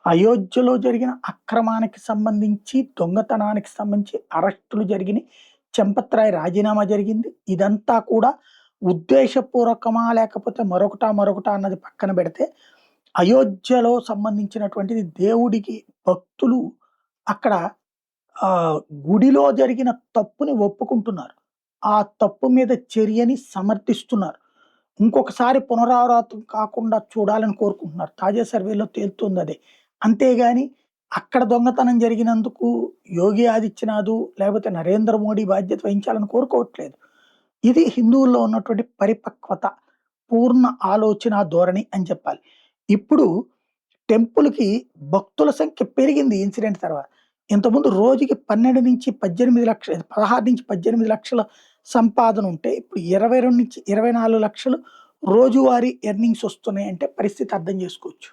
అయోధ్యలో జరిగిన అక్రమానికి సంబంధించి, దొంగతనానికి సంబంధించి అరెస్టులు జరిగినియి. చంపత్రాయ్ రాజీనామా జరిగింది. ఇదంతా కూడా ఉద్దేశపూర్వకమా? లేకపోతే మరొకటా అన్నది పక్కన పెడితే, అయోధ్యలో సంబంధించినటువంటిది దేవుడికి భక్తులు అక్కడ ఆహ్, గుడిలో జరిగిన తప్పుని ఒప్పుకుంటున్నారు. ఆ తప్పు మీద చర్యని సమర్థిస్తున్నారు. ఇంకొకసారి పునరావృతం కాకుండా చూడాలని కోరుకుంటున్నారు. తాజా సర్వేలో తేలుతుందదే. అంతేగాని అక్కడ దొంగతనం జరిగినందుకు యోగి ఆదిత్యనాథు లేకపోతే నరేంద్ర మోడీ బాధ్యత వహించాలని కోరుకోవట్లేదు. ఇది హిందువుల్లో ఉన్నటువంటి పరిపక్వత, పూర్ణ ఆలోచన ధోరణి అని చెప్పాలి. ఇప్పుడు టెంపుల్‌కి భక్తుల సంఖ్య పెరిగింది ఈ ఇన్సిడెంట్ తర్వాత. ఇంతకుముందు రోజుకి 12-18 16-18 లక్షల సంపాదన ఉంటే, ఇప్పుడు 22-24 లక్షలు రోజువారీ ఎర్నింగ్స్ వస్తున్నాయంటే పరిస్థితి అర్థం చేసుకోవచ్చు.